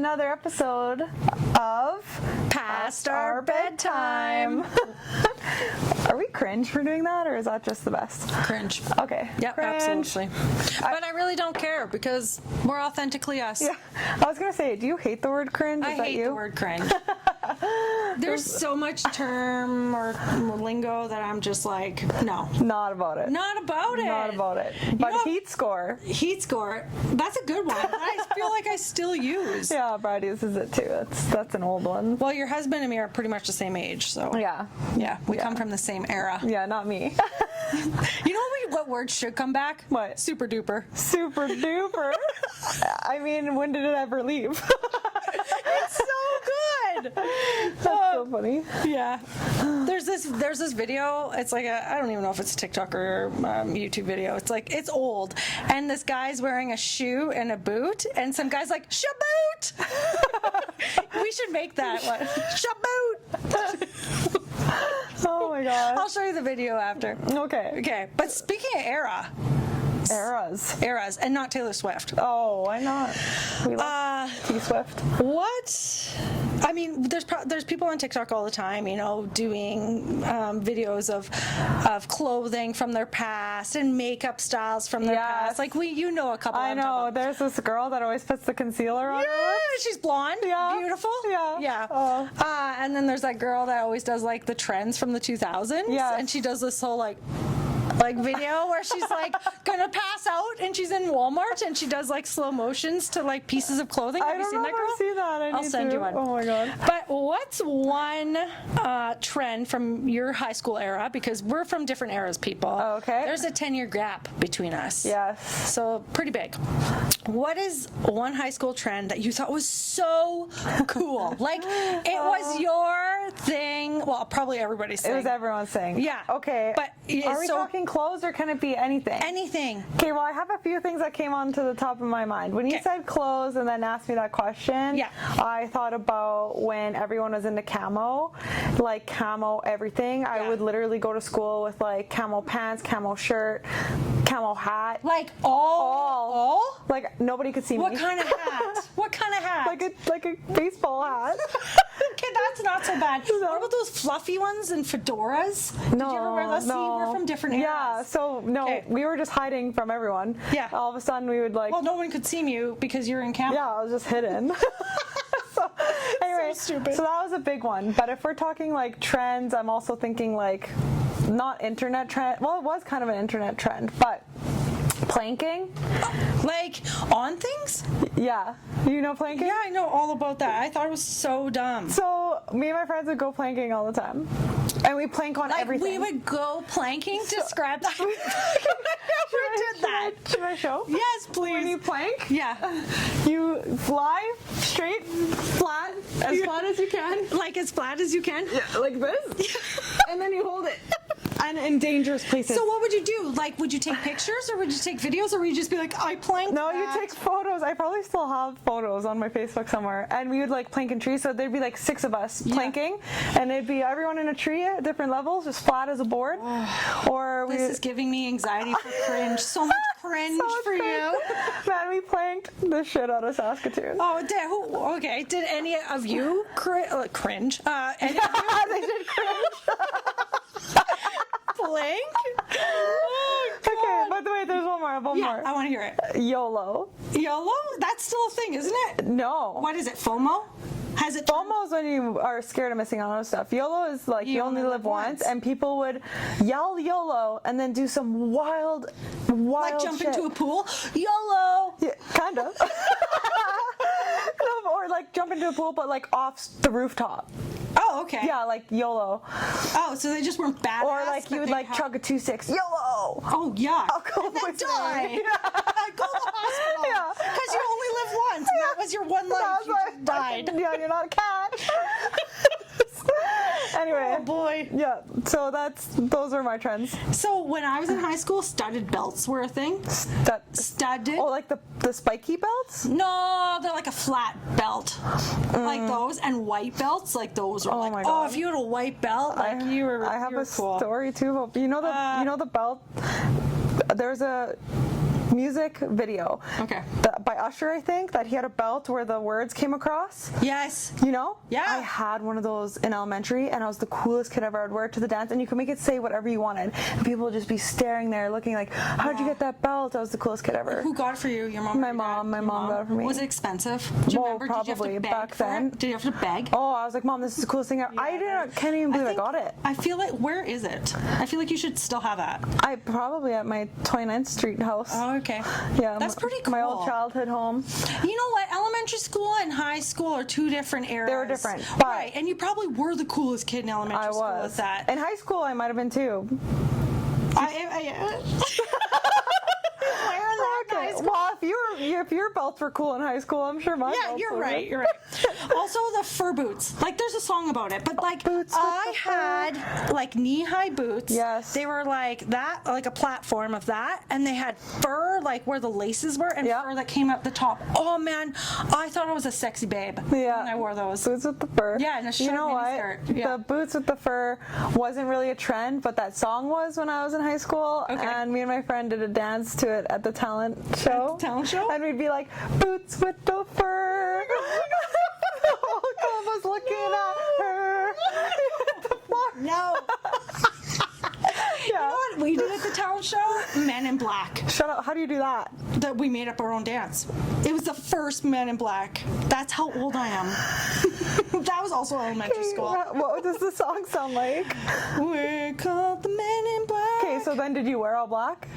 another episode of Past Our Bedtime. Are we cringe for doing that, or is that just the best? Cringe. Okay. Yep, cringe. absolutely. But I really don't care because we're authentically us. Yeah. I was gonna say, do you hate the word cringe? I hate the word cringe. There's so much term or lingo that I'm just like, no. Not about it. Not about it. Not about it. But heat score. Heat score. That's a good one. I feel like I still use. Yeah, Brad uses it too. That's an old one. Well, your husband and me are pretty much the same age, so. Yeah. Yeah, we come from the same era. Yeah, not me. You know what word should come back? What? Super duper. Super duper. I mean, when did it ever leave? It's so good. That's so funny. Yeah. There's this video. It's like I don't even know if it's a TikTok or YouTube video. It's old, and this guy's wearing a shoe and a boot, and some guy's like, "Shaboot." We should make that one. Shaboot. Oh my god. I'll show you the video after. Okay. Okay. But speaking of eras, and not Taylor Swift. Oh, why not? We love T-Swift. What? I mean, there's people on TikTok all the time, you know, doing videos of clothing from their past and makeup styles from their past. Like a couple. I know. There's this girl that always puts the concealer on. Yeah, she's blonde. Yeah. Beautiful. Yeah. Yeah. Oh. And then there's that girl that always does like the trends from the 2000s. Yes. And she does this whole like video where she's like gonna pass out and she's in Walmart and she does like slow motions to like pieces of clothing. Have you seen that girl? I've seen that. I'll send you one. Oh my god. But what's one trend from your high school era? Because we're from different eras, people. Okay. There's a 10-year gap between us. Yes. So pretty big. What is one high school trend that you thought was so cool? Like it was your thing. Well, probably everybody's thing. It was everyone's thing. Yeah. Okay. But are we talking clothes or can it be anything? Anything. Okay, well, I have a few things that came onto the top of my mind. When you said clothes and then asked me that question, I thought about when everyone was into camo, like camo everything. I would literally go to school with like camo pants, camo shirt, camo hat. Like all? Like nobody could see me. What kind of hat? What kind of hat? Like a baseball hat. Okay, that's not so bad. No. What about those fluffy ones and fedoras? Did you ever wear those? No. See, we're from different eras. Yeah, so we were just hiding from everyone. Yeah. All of a sudden we would like... Well, no one could see you because you're in camo. Yeah, I was just hidden. So, anyway, So stupid. So that was a big one. But if we're talking like trends, I'm also thinking like not internet trend. Well, it was kind of an internet trend, but planking. Like on things? Yeah. You know planking? Yeah, I know all about that. I thought it was so dumb. So me and my friends would go planking all the time. And we plank on everything. We would go planking? Describe that. Never did that. Should I show? Yes, please. When you plank, Yeah. you fly straight, flat, as flat as you can. Like as flat as you can? Yeah, like this. And then you hold it. And in dangerous places. So what would you do? Like, would you take pictures or would you take videos or would you just be like, I planked No, that? you take photos. I probably still have photos on my Facebook somewhere. And we would like plank in trees. So there'd be like 6 of us planking. And it'd be everyone in a tree at different levels, just flat as a board. Or This is giving me anxiety for cringe. So much cringe for you. Man, we planked the shit out of Saskatoon. Oh, okay. Did any of you cringe? Any of you They did cringe. plank? Oh, God. Okay, by the way, there's one more. I want to hear it. YOLO. YOLO? That's still a thing, isn't it? No. What is it? FOMO? Has it? FOMO is when you are scared of missing out on stuff. YOLO is like you only live once, and people would yell YOLO and then do some wild Like jump shit. into a pool? YOLO! Yeah, kind of. No, or like jump into a pool, but like off the rooftop. Oh, okay. Yeah, like YOLO. Oh, so they just weren't badass. Or like you would like chug a 2-6. YOLO. Oh, yuck. I'll go and then with die. me. Go to the hospital. Yeah. Because you only live once. And that was your one life. You just died. Yeah, you're not a cat. Anyway. Oh, boy. Yeah, so those are my trends. So when I was in high school, studded belts were a thing. Studded? Oh, like the spiky belts? No, they're like a flat belt. Like those. And white belts, like those were my God. if you had a white belt, like you were I have you were a cool. story too. You know the belt? There's a music video. Okay. By Usher, I think, that he had a belt where the words came across. Yes. You know? Yeah. I had one of those in elementary, and I was the coolest kid ever. I'd wear it to the dance, and you could make it say whatever you wanted. And people would just be staring there, looking like, how'd you get that belt? I was the coolest kid ever. Who got it for you? Your mom? My mom. My mom got it for me. Was it expensive? Do you remember? Probably Did you have to beg back for then. it? Did you have to beg? Oh, I was like, Mom, this is the coolest thing ever. Can't even believe I got it. I feel like, where is it? I feel like you should still have that. I probably at my 29th Street house. Oh, okay. Yeah, That's pretty cool. My old childhood home. You know what? Elementary school and high school are two different eras. They were different. Right, and you probably were the coolest kid in elementary school with that. In high school, I might have been too. Okay. Well, if your belts were cool in high school, I'm sure mine. Yeah, you're right. You're right. Also, the fur boots. Like, there's a song about it, but like, I had like knee-high boots. Yes. They were like that, like a platform of that, and they had fur, like where the laces were, and fur that came up the top. Oh man, I thought I was a sexy babe when I wore those. Boots with the fur. Yeah, and a short miniskirt. Yeah. The boots with the fur wasn't really a trend, but that song was when I was in high school. Okay. And me and my friend did a dance to it at the talent show. Talent show? And we'd be like, boots with the fur. The whole club was looking at her. No. Yeah. You know what we did at the talent show? Men in Black. Shut up. How do you do that? That we made up our own dance. It was the first Men in Black. That's how old I am. That was also elementary school. What does the song sound like? We're called the Men in Black. Okay, so then did you wear all black?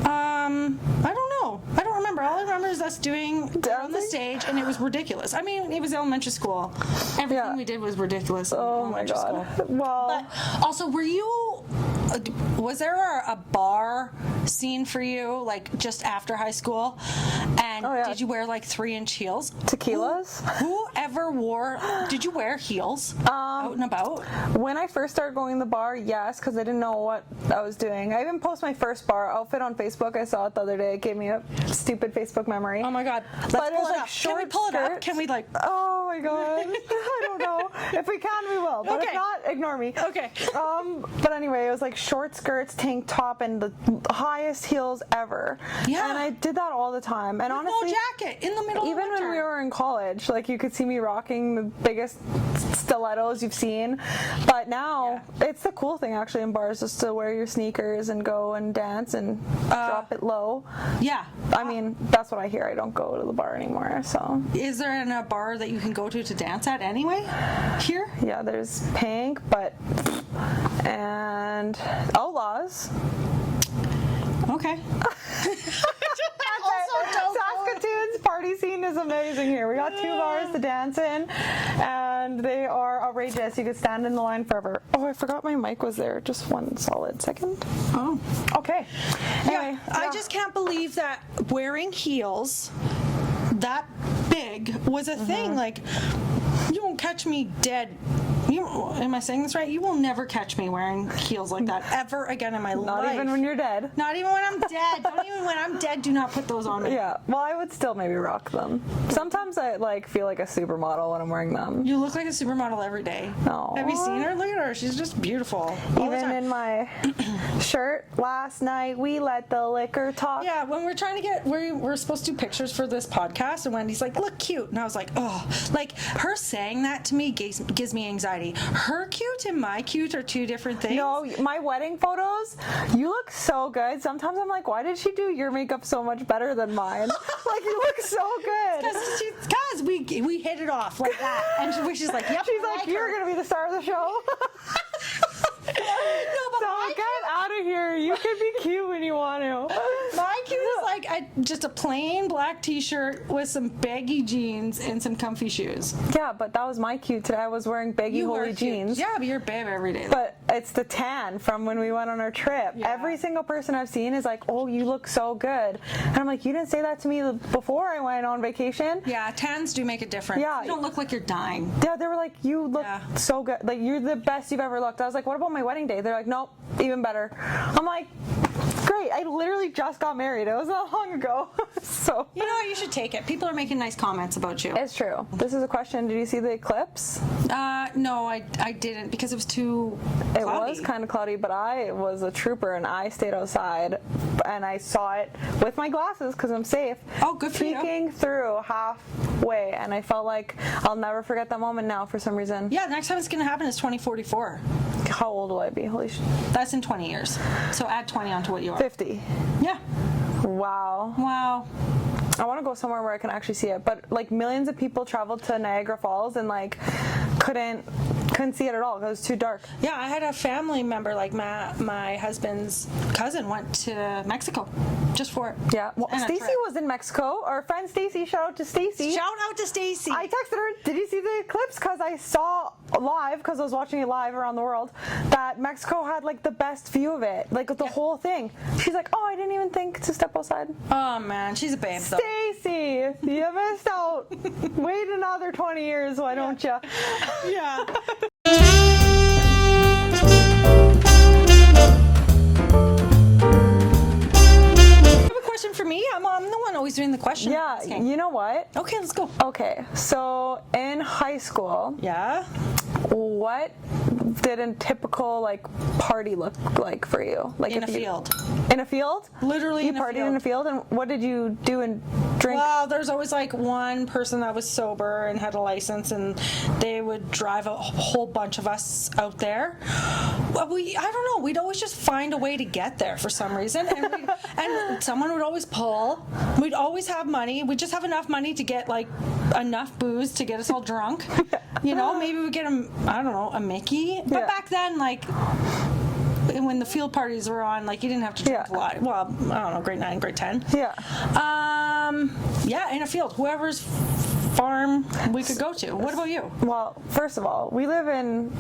I don't know. I don't remember. All I remember is us doing on the stage, and it was ridiculous. I mean, it was elementary school. Everything we did was ridiculous. Oh my god. School. Well, but also, was there a bar scene for you, like just after high school? And did you wear like 3-inch heels? Tequilas? Did you wear heels out and about? When I first started going to the bar, yes, because I didn't know what I was doing. I even posted my first bar outfit on Facebook. I saw it the other day. It gave me a stupid Facebook memory. Oh my god. Let's pull it up. Can we pull it up? Can we like... Oh my god. I don't know. If we can, we will. But if not, ignore me. Okay. But anyway, it was like short skirts, tank top, and the highest heels ever. Yeah. And I did that all the time. And honestly, no jacket in the middle even of winter. when we were in college, like you could see me rocking the biggest stilettos you've seen. But now it's the cool thing actually in bars, just to wear your sneakers and go and dance and drop it low. Yeah. I mean, that's what I hear. I don't go to the bar anymore. So is there a bar that you can go to dance at anyway here? Yeah, there's Pink, and Outlaws. Okay. Saskatoon's party scene is amazing here. We got 2 bars to dance in, and they are outrageous. You could stand in the line forever. Oh, I forgot my mic was there. Just one solid second. Oh. Okay. Anyway, I just can't believe that wearing heels that big was a thing. Like, you won't catch me dead. Am I saying this right? You will never catch me wearing heels like that ever again in my life. Not even when you're dead. Not even when I'm dead. Don't even when I'm dead, do not put those on me. Yeah. Well, I would still maybe rock them. Sometimes I feel like a supermodel when I'm wearing them. You look like a supermodel every day. No. Have you seen her? Look at her. She's just beautiful. Even in my shirt last night, we let the liquor talk. Yeah, when we're supposed to do pictures for this podcast, and Wendy's like, look cute. And I was like, oh. Like, her saying that to me gives me anxiety. Her cute and my cute are two different things. No, my wedding photos, you look so good. Sometimes I'm like, why did she do your makeup so much better than mine? Like, you look so good. Because we hit it off like that. And she's like, yep. She's like, you're going to be the star of the show. No, but so get out of here. You can be cute when you want to. My cute is like just a plain black t-shirt with some baggy jeans and some comfy shoes. Yeah, but that was my cute today. I was wearing baggy holy jeans. Yeah, but you're a babe every day. But it's the tan from when we went on our trip. Yeah. Every single person I've seen is like, oh, you look so good. And I'm like, you didn't say that to me before I went on vacation. Yeah, tans do make a difference. Yeah. You don't look like you're dying. Yeah, they were like, you look so good. Like, you're the best you've ever looked. I was like, what about my wedding day? They're like, nope, even better. I'm like, great. great. I literally just got married. It was not long ago. So you know what? You should take it. People are making nice comments about you. It's true. This is a question. Did you see the eclipse? No, I didn't because it was too cloudy. It was kind of cloudy, but I was a trooper and I stayed outside and I saw it with my glasses because I'm safe. Oh, good for you. Peeking through halfway, and I felt like I'll never forget that moment now for some reason. Yeah, the next time it's going to happen is 2044. How old will I be? Holy shit. That's in 20 years. So add 20 onto what you are. 50. Yeah. Wow. Wow. I want to go somewhere where I can actually see it, but like millions of people traveled to Niagara Falls and like couldn't see it at all because it was too dark. Yeah, I had a family member, like my husband's cousin went to Mexico just for it. Yeah. Well, Stacy was in Mexico. Our friend Stacy, shout out to Stacy. Shout out to Stacy. I texted her, did you see the eclipse? Because I saw live, because I was watching it live around the world, that Mexico had like the best view of it, like the whole thing. She's like, oh, I didn't even think to step outside. Oh man, she's a babe though. Stacy, you missed out. Wait another 20 years, why don't you? Yeah. For me, I'm the one always doing the question. Yeah, you know what? Okay, let's go. Okay, so in high school, yeah, what did a typical like party look like for you? Like in a field. In a field? Literally, you partied in a field, and what did you do and drink? Well, there's always like one person that was sober and had a license, and they would drive a whole bunch of us out there. Well, I don't know. We'd always just find a way to get there for some reason, and someone would always pull. We'd always have money. We'd just have enough money to get like enough booze to get us all drunk. You know, maybe we'd get a Mickey. But back then, like, when the field parties were on, like, you didn't have to drink a lot. Well, I don't know, grade 9, grade 10. Yeah. In a field. Whoever's farm we could go to. What about you? Well, first of all, we live in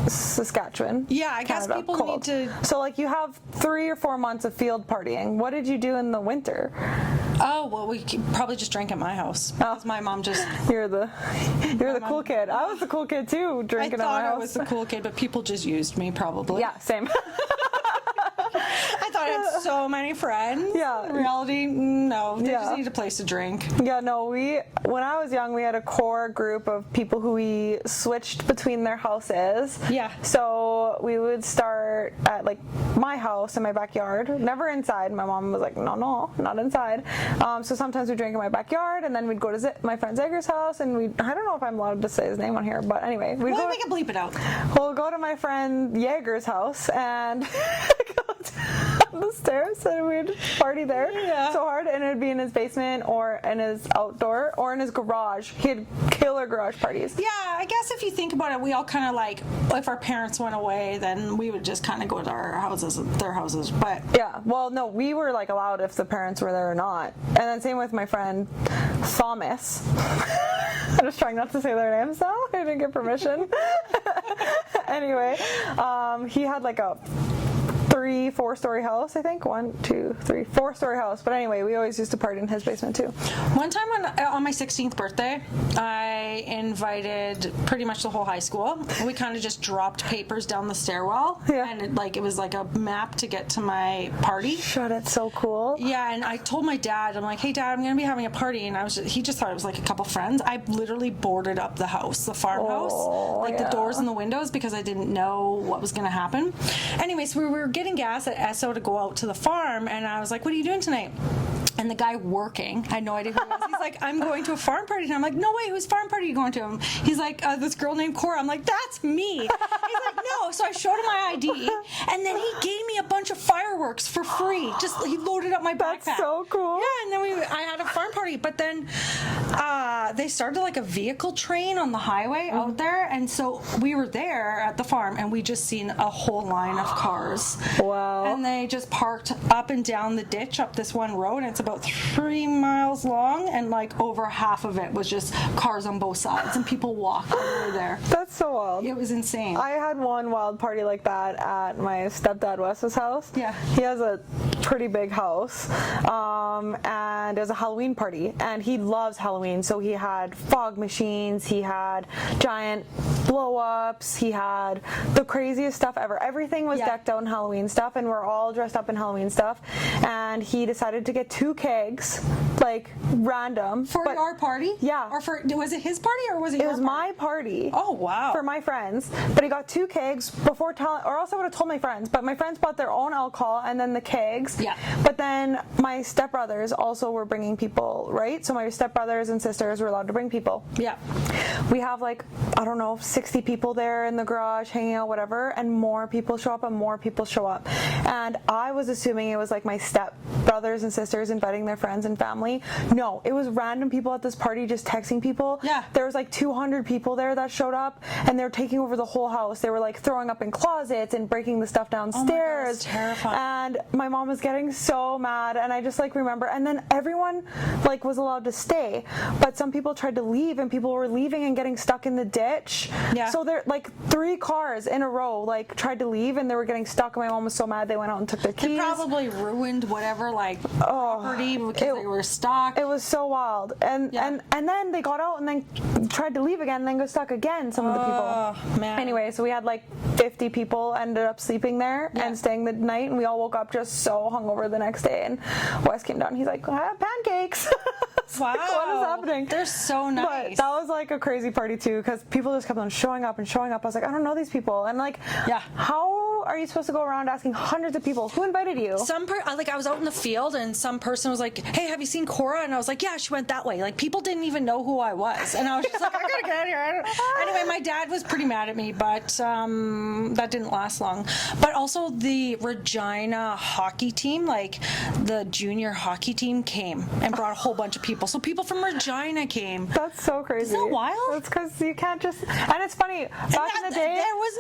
Saskatchewan. Yeah, I guess Canada, people cold. need to... So, like, you have 3 or 4 months of field partying. What did you do in the winter? Oh, well, we probably just drank at my house. Because my mom just... You're the cool kid. I was the cool kid, too, drinking at my house. I thought I was the cool kid, but people just used me, probably. Yeah, same. I thought I had so many friends. Yeah. In reality, no. They just need a place to drink. Yeah, no, when I was young, we had a core group of people who we switched between their houses. Yeah. So we would start at like my house in my backyard, never inside. My mom was like, no, not inside. So sometimes we'd drink in my backyard, and then we'd go to my friend Zegger's house, and I don't know if I'm allowed to say his name on here, but anyway. We can bleep it out. We'll go to my friend Jaeger's house and go down the stairs, and we'd party there so hard, and it would be in his basement or in his outdoor or in his garage. He had killer garage parties. Yeah, I guess if you think about it, we all kind of like, if our parents went away, then we would just kind of go to our houses, their houses. But yeah, well, no, we were like allowed if the parents were there or not. And then same with my friend Thomas. I'm just trying not to say their names now. I didn't get permission. Anyway, he had like a 4-story house, I think. 1, 2, 3, 4-story house. But anyway, we always used to party in his basement too. One time on my 16th birthday, I invited pretty much the whole high school. We kind of just dropped papers down the stairwell, and it was like a map to get to my party. Shut it, so cool. Yeah, and I told my dad, I'm like, hey Dad, I'm gonna be having a party, and he just thought it was like a couple friends. I literally boarded up the house, the farmhouse, the doors and the windows, because I didn't know what was gonna happen. Anyway, so we were getting gas at Esso to go out to the farm, and I was like, what are you doing tonight? And the guy working, I had no idea who he was. He's like, I'm going to a farm party. And I'm like, no way, whose farm party are you going to? He's like, this girl named Cora. I'm like, that's me. He's like, no. So I showed him my ID, and then he gave me a bunch of fireworks for free. He loaded up my backpack. That's so cool. Yeah, and then I had a farm party. But then they started like a vehicle train on the highway out there, and so we were there at the farm, and we just seen a whole line of cars. Wow. And they just parked up and down the ditch up this one road, and it's about 3 miles long, and like over half of it was just cars on both sides, and people walked over there. That's so wild. It was insane. I had one wild party like that at my stepdad Wes's house. Yeah. He has a pretty big house. and it was a Halloween party, and he loves Halloween, so he had fog machines, he had giant blow-ups, he had the craziest stuff ever. Everything was decked out in Halloween stuff, and we're all dressed up in Halloween stuff, and he decided to get 2 kegs, like random. For your party? Yeah. Or was it his party or was it your It was my party. Oh, wow. For my friends. But he got 2 kegs before telling, or else I would have told my friends, but my friends bought their own alcohol and then the kegs. Yeah. But then my stepbrothers also were bringing people, right? So my stepbrothers and sisters were allowed to bring people. Yeah. We have like, I don't know, 60 people there in the garage hanging out, whatever, and more people show up and more people show up. And I was assuming it was like my stepbrothers and sisters inviting their friends and family. No, it was random people at this party just texting people. Yeah. There was like 200 people there that showed up, and they were taking over the whole house. They were like throwing up in closets and breaking the stuff downstairs. Oh my God, that's terrifying. And my mom was getting so mad, and I just like remember, and then everyone like was allowed to stay, but some people tried to leave, and people were leaving and getting stuck in the ditch. Yeah. So there like 3 cars in a row like tried to leave, and they were getting stuck, and my mom was so mad they went out and took their keys. It probably ruined whatever like property because they were stuck. It was so wild. And then they got out and then tried to leave again and then got stuck again, some of the people. Oh, man. Anyway, so we had like 50 people ended up sleeping there and staying the night, and we all woke up just so hungover the next day, and Wes came down, he's like, I have pancakes. Wow. Like, what is happening? They're so nice. But that was like a crazy party too, because people just kept on showing up and showing up. I was like, I don't know these people. And like, how are you supposed to go around asking hundreds of people, who invited you? I was out in the field and some person was like, hey, have you seen Cora? And I was like, yeah, she went that way. Like, people didn't even know who I was. And I was just like, I gotta get out of here. Anyway, my dad was pretty mad at me, but that didn't last long. But also the Regina hockey team, like the junior hockey team came and brought a whole bunch of people. So people from Regina came. That's so crazy. Isn't that wild? That's because you can't just, and it's funny, back in the day, there was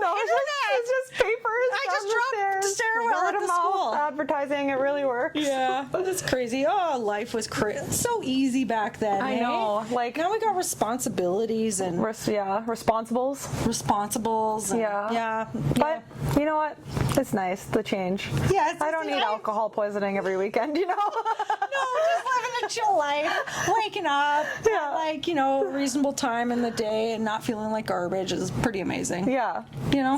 no internet. it's just papers. I just dropped the stairwell at the school. Advertising, it really works. Yeah, that's crazy. Oh, life was so easy back then. I know. Like, now we got responsibilities and responsibles. And, yeah. But you know what? It's nice, the change. Yeah, I don't need alcohol poisoning every weekend, you know? No, just living a chill life, waking up at like, reasonable time in the day and not feeling like garbage is pretty amazing. Yeah.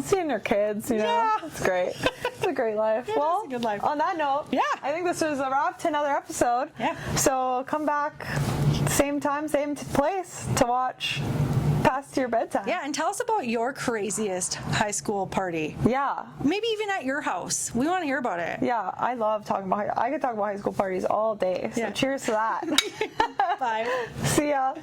Seeing your kids, it's great. It's a great life. Well, it's a good life. On that note, I think this was a wrap to another episode. Yeah. So come back, same time, same place to watch Past Your Bedtime. Yeah, and tell us about your craziest high school party. Yeah. Maybe even at your house. We want to hear about it. Yeah, I love talking about I could talk about high school parties all day. So cheers to that. Bye. See ya.